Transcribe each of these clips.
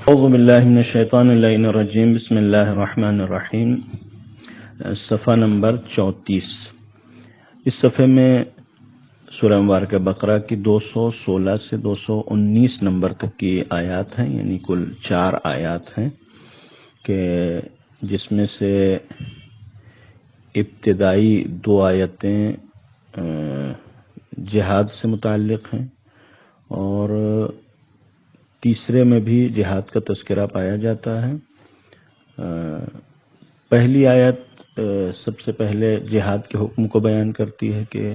اعوذ باللہ من الشیطان اللعین الرجیم، بسم اللہ الرحمن الرحیم۔ صفحہ نمبر 34۔ اس صفحے میں سورہ مبارکہ بقرہ کی 216 سے 219 نمبر تک کی آیات ہیں، یعنی کل 4 آیات ہیں کہ جس میں سے ابتدائی 2 آیتیں جہاد سے متعلق ہیں اور تیسرے میں بھی جہاد کا تذکرہ پایا جاتا ہے۔ پہلی آیت سب سے پہلے جہاد کے حکم کو بیان کرتی ہے کہ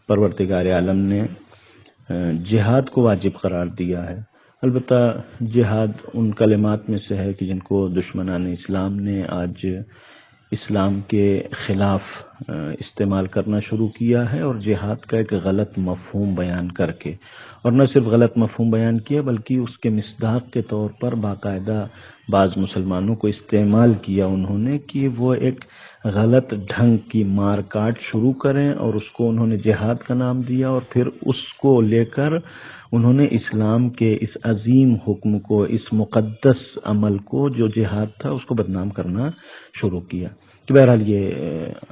پروردگار عالم نے جہاد کو واجب قرار دیا ہے۔ البتہ جہاد ان کلمات میں سے ہے کہ جن کو دشمنان اسلام نے آج اسلام کے خلاف استعمال کرنا شروع کیا ہے، اور جہاد کا ایک غلط مفہوم بیان کر کے، اور نہ صرف غلط مفہوم بیان کیا بلکہ اس کے مصداق کے طور پر باقاعدہ بعض مسلمانوں کو استعمال کیا انہوں نے کہ وہ ایک غلط ڈھنگ کی مار کاٹ شروع کریں، اور اس کو انہوں نے جہاد کا نام دیا، اور پھر اس کو لے کر انہوں نے اسلام کے اس عظیم حکم کو، اس مقدس عمل کو جو جہاد تھا، اس کو بدنام کرنا شروع کیا۔ تو بہرحال یہ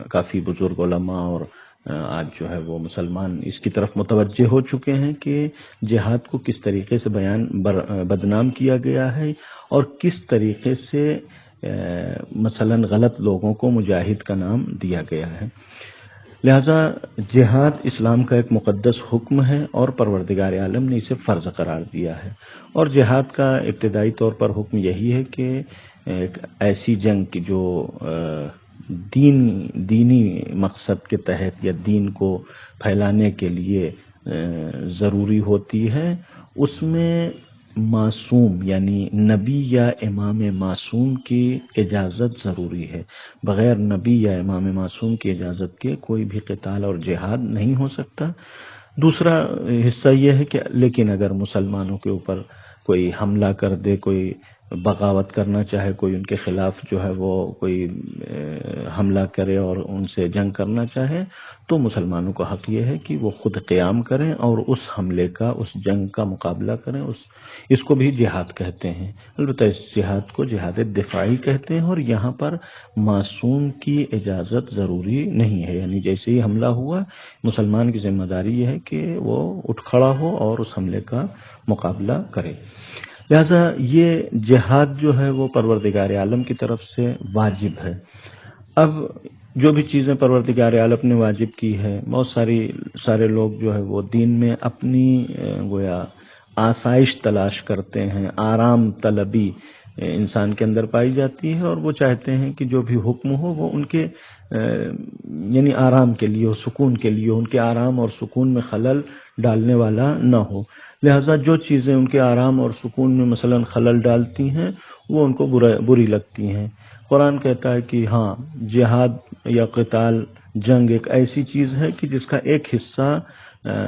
کافی بزرگ علماء اور آج جو ہے وہ مسلمان اس کی طرف متوجہ ہو چکے ہیں کہ جہاد کو کس طریقے سے بدنام کیا گیا ہے، اور کس طریقے سے مثلا غلط لوگوں کو مجاہد کا نام دیا گیا ہے۔ لہذا جہاد اسلام کا ایک مقدس حکم ہے اور پروردگار عالم نے اسے فرض قرار دیا ہے، اور جہاد کا ابتدائی طور پر حکم یہی ہے کہ ایک ایسی جنگ کی جو دینی مقصد کے تحت یا دین کو پھیلانے کے لیے ضروری ہوتی ہے، اس میں معصوم یعنی نبی یا امام معصوم کی اجازت ضروری ہے۔ بغیر نبی یا امام معصوم کی اجازت کے کوئی بھی قتال اور جہاد نہیں ہو سکتا۔ دوسرا حصہ یہ ہے کہ لیکن اگر مسلمانوں کے اوپر کوئی حملہ کر دے، کوئی بغاوت کرنا چاہے، کوئی ان کے خلاف جو ہے وہ کوئی حملہ کرے اور ان سے جنگ کرنا چاہے، تو مسلمانوں کا حق یہ ہے کہ وہ خود قیام کریں اور اس حملے کا، اس جنگ کا مقابلہ کریں۔ اس کو بھی جہاد کہتے ہیں، البتہ اس جہاد کو جہاد دفاعی کہتے ہیں، اور یہاں پر معصوم کی اجازت ضروری نہیں ہے، یعنی جیسے ہی حملہ ہوا مسلمان کی ذمہ داری یہ ہے کہ وہ اٹھ کھڑا ہو اور اس حملے کا مقابلہ کرے۔ لہذا یہ جہاد جو ہے وہ پروردگار عالم کی طرف سے واجب ہے۔ اب جو بھی چیزیں پروردگار عالم نے واجب کی ہے، بہت سارے لوگ جو ہے وہ دین میں اپنی گویا آسائش تلاش کرتے ہیں، آرام طلبی انسان کے اندر پائی جاتی ہے، اور وہ چاہتے ہیں کہ جو بھی حکم ہو وہ ان کے یعنی آرام کے لیے ہو، سکون کے لیے ہو، ان کے آرام اور سکون میں خلل ڈالنے والا نہ ہو۔ لہٰذا جو چیزیں ان کے آرام اور سکون میں مثلا خلل ڈالتی ہیں وہ ان کو بری لگتی ہیں۔ قرآن کہتا ہے کہ ہاں، جہاد یا قتال، جنگ ایک ایسی چیز ہے کہ جس کا ایک حصہ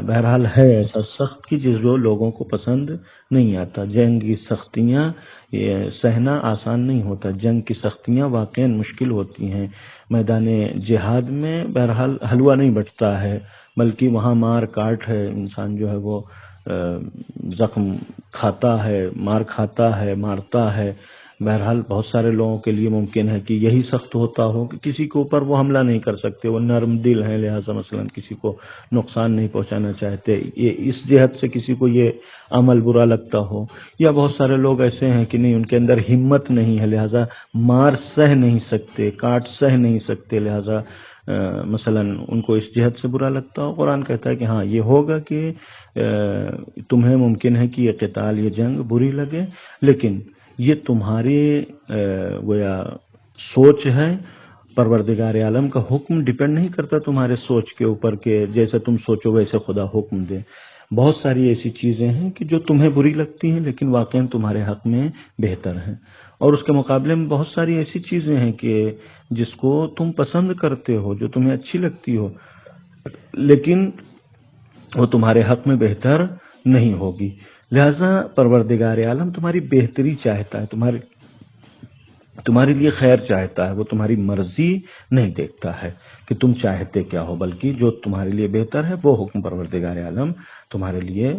بہرحال ہے ایسا سخت کہ جو لوگوں کو پسند نہیں آتا۔ جنگ کی سختیاں سہنا آسان نہیں ہوتا، جنگ کی سختیاں واقعاً مشکل ہوتی ہیں۔ میدان جہاد میں بہرحال حلوہ نہیں بٹتا ہے، بلکہ وہاں مار کاٹ ہے، انسان جو ہے وہ زخم کھاتا ہے، مار کھاتا ہے، مارتا ہے۔ بہرحال بہت سارے لوگوں کے لیے ممکن ہے کہ یہی سخت ہوتا ہو کہ کسی کے اوپر وہ حملہ نہیں کر سکتے، وہ نرم دل ہیں، لہٰذا مثلا کسی کو نقصان نہیں پہنچانا چاہتے، یہ اس جہت سے کسی کو یہ عمل برا لگتا ہو، یا بہت سارے لوگ ایسے ہیں کہ نہیں، ان کے اندر ہمت نہیں ہے، لہٰذا مار سہ نہیں سکتے، کاٹ سہ نہیں سکتے، لہٰذا مثلا ان کو اس جہت سے برا لگتا ہو۔ قرآن کہتا ہے کہ ہاں، یہ ہوگا کہ تمہیں ممکن ہے کہ یہ قتال، یہ جنگ بری لگے، لیکن یہ تمہاری گویا سوچ ہے۔ پروردگار عالم کا حکم ڈیپینڈ نہیں کرتا تمہارے سوچ کے اوپر کہ جیسے تم سوچو ویسے خدا حکم دے۔ بہت ساری ایسی چیزیں ہیں کہ جو تمہیں بری لگتی ہیں لیکن واقعاً تمہارے حق میں بہتر ہیں، اور اس کے مقابلے میں بہت ساری ایسی چیزیں ہیں کہ جس کو تم پسند کرتے ہو، جو تمہیں اچھی لگتی ہو، لیکن وہ تمہارے حق میں بہتر نہیں ہوگی۔ لہذا پروردگار عالم تمہاری بہتری چاہتا ہے، تمہارے لیے خیر چاہتا ہے، وہ تمہاری مرضی نہیں دیکھتا ہے کہ تم چاہتے کیا ہو، بلکہ جو تمہارے لیے بہتر ہے وہ حکم پروردگار عالم تمہارے لیے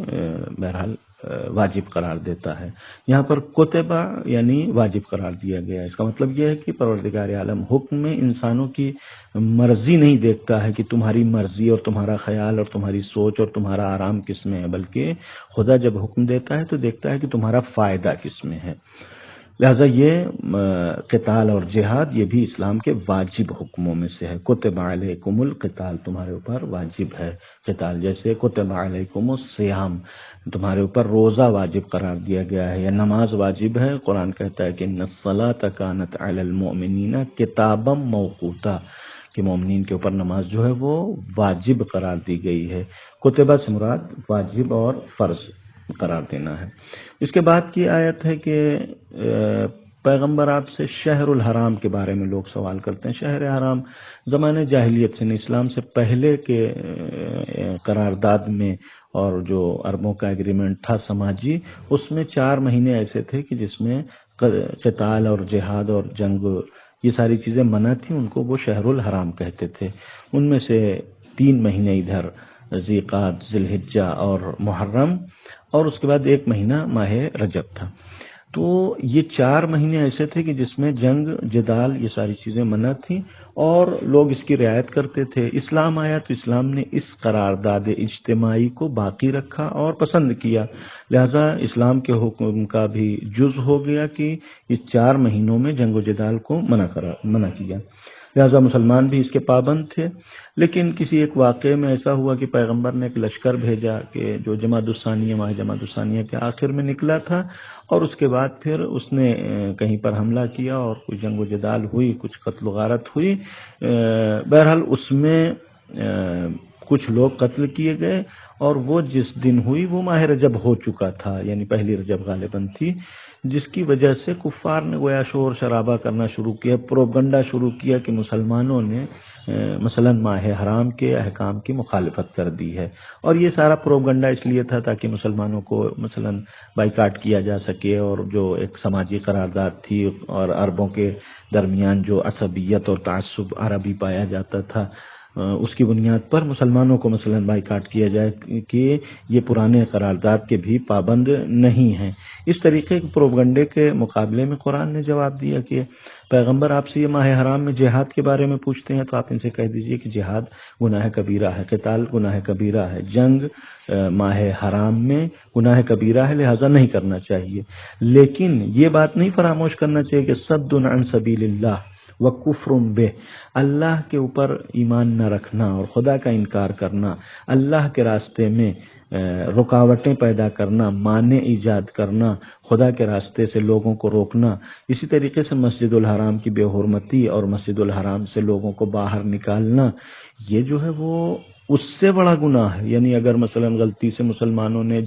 بہرحال واجب قرار دیتا ہے۔ یہاں پر کتبہ یعنی واجب قرار دیا گیا ہے۔ اس کا مطلب یہ ہے کہ پروردگار عالم حکم میں انسانوں کی مرضی نہیں دیکھتا ہے کہ تمہاری مرضی اور تمہارا خیال اور تمہاری سوچ اور تمہارا آرام کس میں ہے، بلکہ خدا جب حکم دیتا ہے تو دیکھتا ہے کہ تمہارا فائدہ کس میں ہے۔ لہٰذا یہ قتال اور جہاد یہ بھی اسلام کے واجب حکموں میں سے ہے۔ کتب علیکم القتال، تمہارے اوپر واجب ہے قتال، جیسے کتب علیکم الصیام، تمہارے اوپر روزہ واجب قرار دیا گیا ہے یا نماز واجب ہے۔ قرآن کہتا ہے کہ ان الصلاۃ کانت علی المؤمنین کتابا موقوتا، کہ مومنین کے اوپر نماز جو ہے وہ واجب قرار دی گئی ہے۔ کتبہ سے مراد واجب اور فرض قرار دینا ہے۔ اس کے بعد کی آیت ہے کہ پیغمبر آپ سے شہر الحرام کے بارے میں لوگ سوال کرتے ہیں۔ شہر حرام زمانے جاہلیت سے، اسلام سے پہلے کے قرارداد میں اور جو عربوں کا ایگریمنٹ تھا سماجی، اس میں 4 مہینے ایسے تھے کہ جس میں قتال اور جہاد اور جنگ یہ ساری چیزیں منع تھیں، ان کو وہ شہر الحرام کہتے تھے۔ ان میں سے 3 مہینے ادھر ذیقعد، ذی الحجہ اور محرم، اور اس کے بعد 1 مہینہ ماہ رجب تھا۔ تو یہ 4 مہینے ایسے تھے کہ جس میں جنگ، جدال یہ ساری چیزیں منع تھیں اور لوگ اس کی رعایت کرتے تھے۔ اسلام آیا تو اسلام نے اس قرارداد اجتماعی کو باقی رکھا اور پسند کیا، لہذا اسلام کے حکم کا بھی جز ہو گیا کہ اس 4 مہینوں میں جنگ و جدال کو منع کیا، لہذا مسلمان بھی اس کے پابند تھے۔ لیکن کسی ایک واقعے میں ایسا ہوا کہ پیغمبر نے ایک لشکر بھیجا کہ جو جمادی الثانیہ، ماہ جمادی الثانیہ کے آخر میں نکلا تھا، اور اس کے بعد پھر اس نے کہیں پر حملہ کیا اور کچھ جنگ و جدال ہوئی، کچھ قتل و غارت ہوئی۔ بہرحال اس میں کچھ لوگ قتل کیے گئے، اور وہ جس دن ہوئی وہ ماہ رجب ہو چکا تھا، یعنی پہلی رجب غالباً تھی، جس کی وجہ سے کفار نے گویا شور شرابہ کرنا شروع کیا، پروپگنڈا شروع کیا کہ مسلمانوں نے مثلا ماہ حرام کے احکام کی مخالفت کر دی ہے۔ اور یہ سارا پروپگنڈا اس لیے تھا تاکہ مسلمانوں کو مثلا بائیکاٹ کیا جا سکے، اور جو ایک سماجی قرارداد تھی اور عربوں کے درمیان جو عصبیت اور تعصب عربی پایا جاتا تھا، اس کی بنیاد پر مسلمانوں کو مثلا بائیکاٹ کیا جائے کہ یہ پرانے قرارداد کے بھی پابند نہیں ہیں۔ اس طریقے کے پروپگنڈے کے مقابلے میں قرآن نے جواب دیا کہ پیغمبر آپ سے یہ ماہ حرام میں جہاد کے بارے میں پوچھتے ہیں تو آپ ان سے کہہ دیجئے کہ جہاد گناہ کبیرہ ہے، قتال گناہ کبیرہ ہے، جنگ ماہ حرام میں گناہ کبیرہ ہے، لہذا نہیں کرنا چاہیے۔ لیکن یہ بات نہیں فراموش کرنا چاہیے کہ صد عن سبیل اللہ وکفر بہ، اللہ کے اوپر ایمان نہ رکھنا اور خدا کا انکار کرنا، اللہ کے راستے میں رکاوٹیں پیدا کرنا، مانع ایجاد کرنا، خدا کے راستے سے لوگوں کو روکنا، اسی طریقے سے مسجد الحرام کی بے حرمتی اور مسجد الحرام سے لوگوں کو باہر نکالنا، یہ جو ہے وہ اس سے بڑا گناہ ہے۔ یعنی اگر مثلا غلطی سے مسلمانوں نے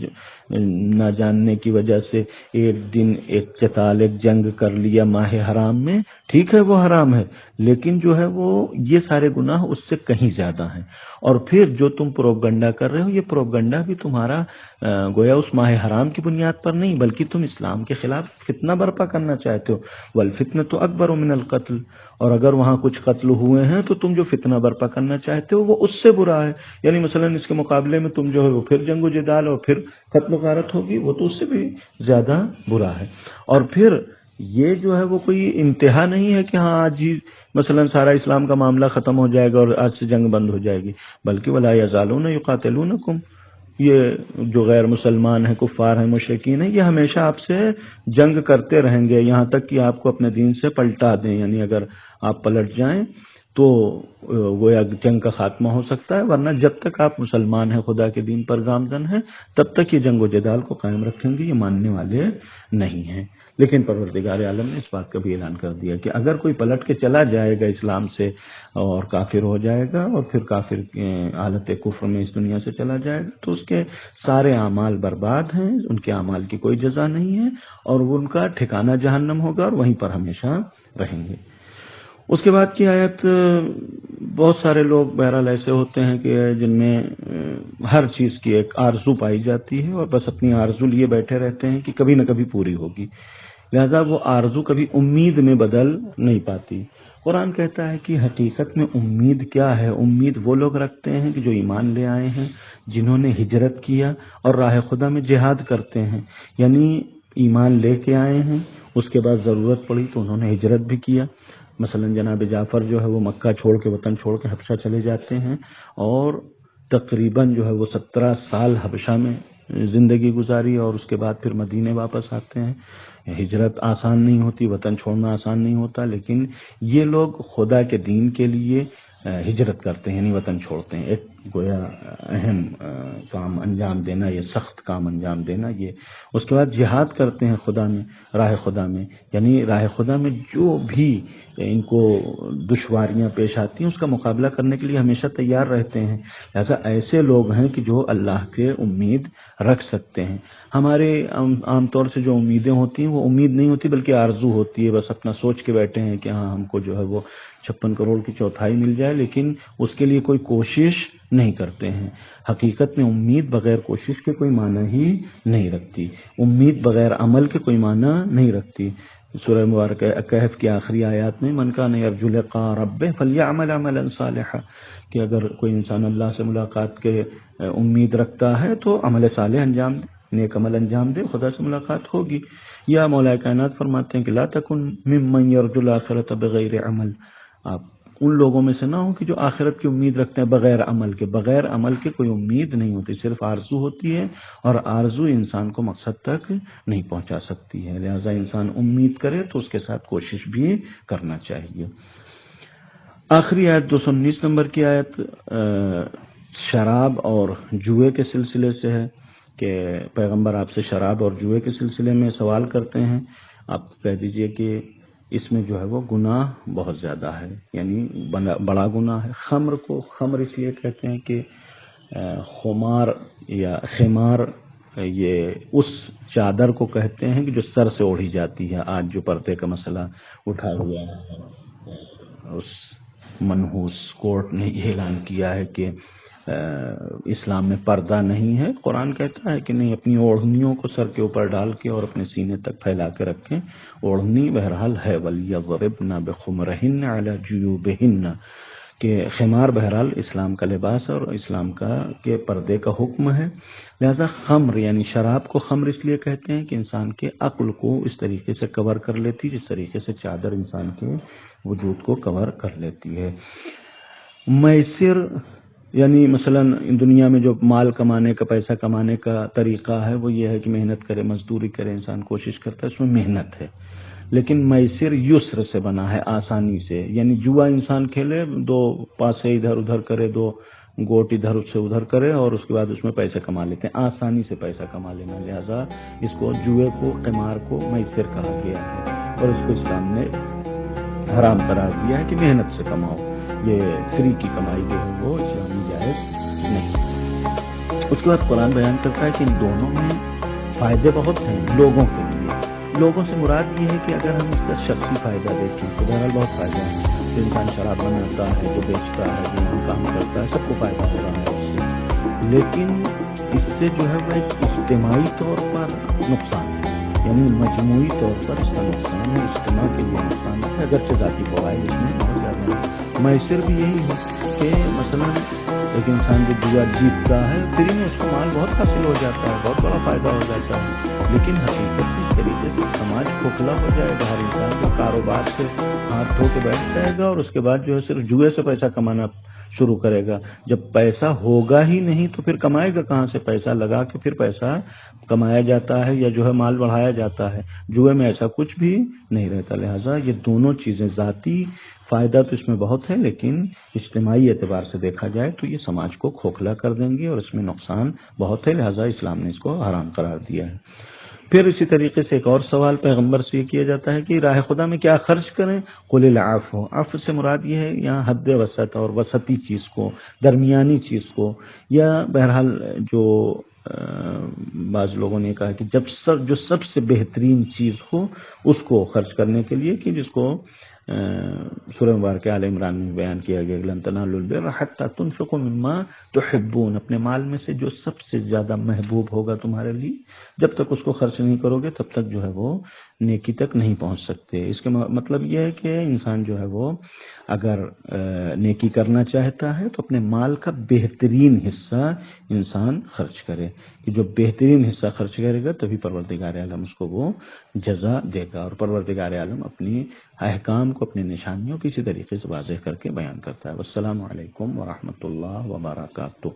نہ جاننے کی وجہ سے ایک دن ایک قتال، ایک جنگ کر لیا ماہ حرام میں، ٹھیک ہے وہ حرام ہے، لیکن جو ہے وہ یہ سارے گناہ اس سے کہیں زیادہ ہیں۔ اور پھر جو تم پروپگنڈا کر رہے ہو، یہ پروپگنڈا بھی تمہارا گویا اس ماہ حرام کی بنیاد پر نہیں، بلکہ تم اسلام کے خلاف فتنہ برپا کرنا چاہتے ہو۔ والفتنۃ اکبر من القتل، اور اگر وہاں کچھ قتل ہوئے ہیں تو تم جو فتنہ برپا کرنا چاہتے ہو وہ اس سے برا ہے۔ یعنی مثلا اس کے مقابلے میں تم جو ہے وہ پھر جنگ و جدال اور پھر قتل و غارت ہوگی، وہ تو اس سے بھی زیادہ برا ہے۔ اور پھر یہ جو ہے وہ کوئی انتہا نہیں ہے کہ ہاں آج ہی مثلا سارا اسلام کا معاملہ ختم ہو جائے گا اور آج سے جنگ بند ہو جائے گی، بلکہ ولا یزالون یقاتلونکم، یہ جو غیر مسلمان ہیں، کفار ہیں، مشرکین ہیں، یہ ہمیشہ آپ سے جنگ کرتے رہیں گے یہاں تک کہ آپ کو اپنے دین سے پلٹا دیں۔ یعنی اگر آپ پلٹ جائیں تو گویا جنگ کا خاتمہ ہو سکتا ہے، ورنہ جب تک آپ مسلمان ہیں، خدا کے دین پر گامزن ہیں، تب تک یہ جنگ و جدال کو قائم رکھیں گے، یہ ماننے والے نہیں ہیں۔ لیکن پروردگار عالم نے اس بات کا بھی اعلان کر دیا کہ اگر کوئی پلٹ کے چلا جائے گا اسلام سے اور کافر ہو جائے گا اور پھر کافر حالت کفر میں اس دنیا سے چلا جائے گا تو اس کے سارے اعمال برباد ہیں، ان کے اعمال کی کوئی جزا نہیں ہے، اور وہ ان کا ٹھکانہ جہنم ہوگا اور وہیں پر ہمیشہ رہیں گے۔ اس کے بعد کی آیت، بہت سارے لوگ بہرحال ایسے ہوتے ہیں کہ جن میں ہر چیز کی ایک آرزو پائی جاتی ہے اور بس اپنی آرزو لیے بیٹھے رہتے ہیں کہ کبھی نہ کبھی پوری ہوگی، لہذا وہ آرزو کبھی امید میں بدل نہیں پاتی۔ قرآن کہتا ہے کہ حقیقت میں امید کیا ہے؟ امید وہ لوگ رکھتے ہیں کہ جو ایمان لے آئے ہیں، جنہوں نے ہجرت کیا اور راہ خدا میں جہاد کرتے ہیں، یعنی ایمان لے کے آئے ہیں، اس کے بعد ضرورت پڑی تو انہوں نے ہجرت بھی کیا۔ مثلا جناب جعفر جو ہے وہ مکہ چھوڑ کے، وطن چھوڑ کے حبشہ چلے جاتے ہیں، اور تقریباً جو ہے وہ 17 سال حبشہ میں زندگی گزاری، اور اس کے بعد پھر مدینے واپس آتے ہیں۔ ہجرت آسان نہیں ہوتی، وطن چھوڑنا آسان نہیں ہوتا، لیکن یہ لوگ خدا کے دین کے لیے ہجرت کرتے ہیں، یعنی وطن چھوڑتے ہیں، ایک گویا اہم کام انجام دینا، یہ سخت کام انجام دینا، یہ اس کے بعد جہاد کرتے ہیں خدا میں، راہ خدا میں، یعنی راہ خدا میں جو بھی ان کو دشواریاں پیش آتی ہیں اس کا مقابلہ کرنے کے لیے ہمیشہ تیار رہتے ہیں۔ لہذا ایسے لوگ ہیں کہ جو اللہ کے امید رکھ سکتے ہیں۔ ہمارے عام طور سے جو امیدیں ہوتی ہیں وہ امید نہیں ہوتی بلکہ آرزو ہوتی ہے، بس اپنا سوچ کے بیٹھے ہیں کہ ہاں ہم کو جو ہے وہ 56 کروڑ کی چوتھائی مل جائے، لیکن اس کے لیے کوئی کوشش نہیں کرتے ہیں۔ حقیقت میں امید بغیر کوشش کے کوئی معنی ہی نہیں رکھتی، امید بغیر عمل کے کوئی معنی نہیں رکھتی۔ سورہ مبارکہ کہف کی آخری آیات میں من کان یرجو لقاء ربہ فلیعمل عملا صالحا، کہ اگر کوئی انسان اللہ سے ملاقات کے امید رکھتا ہے تو عمل صالح انجام دے، نیک عمل انجام دے، خدا سے ملاقات ہوگی۔ یا مولا کائنات فرماتے ہیں کہ لا تکن ممن یرجو الآخرۃ بغیر عمل، آپ ان لوگوں میں سے نہ ہوں کہ جو آخرت کی امید رکھتے ہیں بغیر عمل کے۔ بغیر عمل کے کوئی امید نہیں ہوتی، صرف آرزو ہوتی ہے، اور آرزو انسان کو مقصد تک نہیں پہنچا سکتی ہے۔ لہٰذا انسان امید کرے تو اس کے ساتھ کوشش بھی کرنا چاہیے۔ آخری آیت 219 نمبر کی آیت شراب اور جوئے کے سلسلے سے ہے کہ پیغمبر آپ سے شراب اور جوئے کے سلسلے میں سوال کرتے ہیں، آپ کہہ دیجئے کہ اس میں جو ہے وہ گناہ بہت زیادہ ہے، یعنی بڑا گناہ ہے۔ خمر کو خمر اس لیے کہتے ہیں کہ خمار یا خمار یہ اس چادر کو کہتے ہیں کہ جو سر سے اوڑھی جاتی ہے۔ آج جو پردے کا مسئلہ اٹھا ہوا ہے، اس منحوس کورٹ نے یہ اعلان کیا ہے کہ اسلام میں پردہ نہیں ہے۔ قرآن کہتا ہے کہ نہیں، اپنی اوڑھنیوں کو سر کے اوپر ڈال کے اور اپنے سینے تک پھیلا کے رکھیں۔ اوڑھنی بہرحال ہے، وَلْيَضْرِبْنَ بِخُمُرِهِنَّ عَلَى جُيُوبِهِنَّ، کہ خمار بہرحال اسلام کا لباس اور اسلام کا کے پردے کا حکم ہے۔ لہذا خمر یعنی شراب کو خمر اس لیے کہتے ہیں کہ انسان کے عقل کو اس طریقے سے کور کر لیتی، جس طریقے سے چادر انسان کے وجود کو کور کر لیتی ہے۔ میسر یعنی مثلا دنیا میں جو مال کمانے کا، پیسہ کمانے کا طریقہ ہے وہ یہ ہے کہ محنت کرے، مزدوری کرے، انسان کوشش کرتا ہے، اس میں محنت ہے۔ لیکن میسر یسر سے بنا ہے، آسانی سے، یعنی جوا انسان کھیلے، 2 پاسے ادھر ادھر کرے، 2 گوٹ ادھر سے ادھر کرے، اور اس کے بعد اس میں پیسے کما لیتے ہیں، آسانی سے پیسہ کما لینا۔ لہذا اس کو جوئے کو، قمار کو میسر کہا گیا ہے، اور اس کو اسلام نے حرام قرار دیا ہے کہ محنت سے کماؤ، یہ فری کی کمائی جو ہے وہ اسلام میں جائز نہیں۔ اس کے بعد قرآن بیان کرتا ہے کہ ان دونوں میں فائدے بہت ہیں لوگوں کے لیے۔ لوگوں سے مراد یہ ہے کہ اگر ہم اس کا شخصی فائدہ دیکھیں تو بہرحال بہت فائدہ ہے۔ جو انسان شراب بناتا ہے، جو بیچتا ہے، جو یہاں کام کرتا ہے، سب کو فائدہ ہو رہا ہے اس سے، لیکن اس سے جو ہے وہ ایک اجتماعی طور پر نقصان ہے، یعنی مجموعی طور پر اس کا نقصان ہے، اجتماع کے لیے نقصان ہے، اگرچہ ذاتی فوائد اس میں بہت زیادہ ہے۔ میسر بھی یہی ہے کہ مثلا ایک انسان جو جوا جیتتا ہے، فری میں اس کو مال بہت حاصل ہو جاتا ہے، بہت بڑا فائدہ ہو جاتا ہے، لیکن حقیقت میں اس طریقے سے سماج کھوکھلا ہو جائے گا۔ ہر انسان جو کاروبار سے ہاتھ دھو کے بیٹھ جائے گا اور اس کے بعد جو ہے صرف جوئے سے پیسہ کمانا شروع کرے گا۔ جب پیسہ ہوگا ہی نہیں تو پھر کمائے گا کہاں سے؟ پیسہ لگا کے پھر پیسہ کمایا جاتا ہے یا جو ہے مال بڑھایا جاتا ہے، جوئے میں ایسا کچھ بھی نہیں رہتا۔ لہٰذا یہ دونوں چیزیں، ذاتی فائدہ تو اس میں بہت ہے، لیکن اجتماعی اعتبار سے دیکھا جائے تو یہ سماج کو کھوکھلا کر دیں گے اور اس میں نقصان بہت ہے، لہٰذا اسلام نے اس کو حرام قرار دیا ہے۔ پھر اسی طریقے سے ایک اور سوال پیغمبر سے یہ کیا جاتا ہے کہ راہ خدا میں کیا خرچ کریں؟ قل العفو، عفو سے مراد یہ ہے یہاں حد وسط اور وسطی چیز کو، درمیانی چیز کو، یا بہرحال جو بعض لوگوں نے کہا کہ جو سب سے بہترین چیز ہو اس کو خرچ کرنے کے لیے، کہ جس کو سورہ مبارکہ آل عمران میں بیان کیا گیا لن تنالوا البر حتی تنفقوا مما تحبون، اپنے مال میں سے جو سب سے زیادہ محبوب ہوگا تمہارے لیے، جب تک اس کو خرچ نہیں کرو گے تب تک جو ہے وہ نیکی تک نہیں پہنچ سکتے۔ اس کا مطلب یہ ہے کہ انسان جو ہے وہ اگر نیکی کرنا چاہتا ہے تو اپنے مال کا بہترین حصہ انسان خرچ کرے، کہ جو بہترین حصہ خرچ کرے گا تبھی پروردگار عالم اس کو وہ جزا دے گا۔ اور پروردگار عالم اپنی احکام کو، اپنی نشانیوں کو اسی طریقے سے واضح کر کے بیان کرتا ہے۔ والسلام علیکم ورحمۃ اللہ وبرکاتہ۔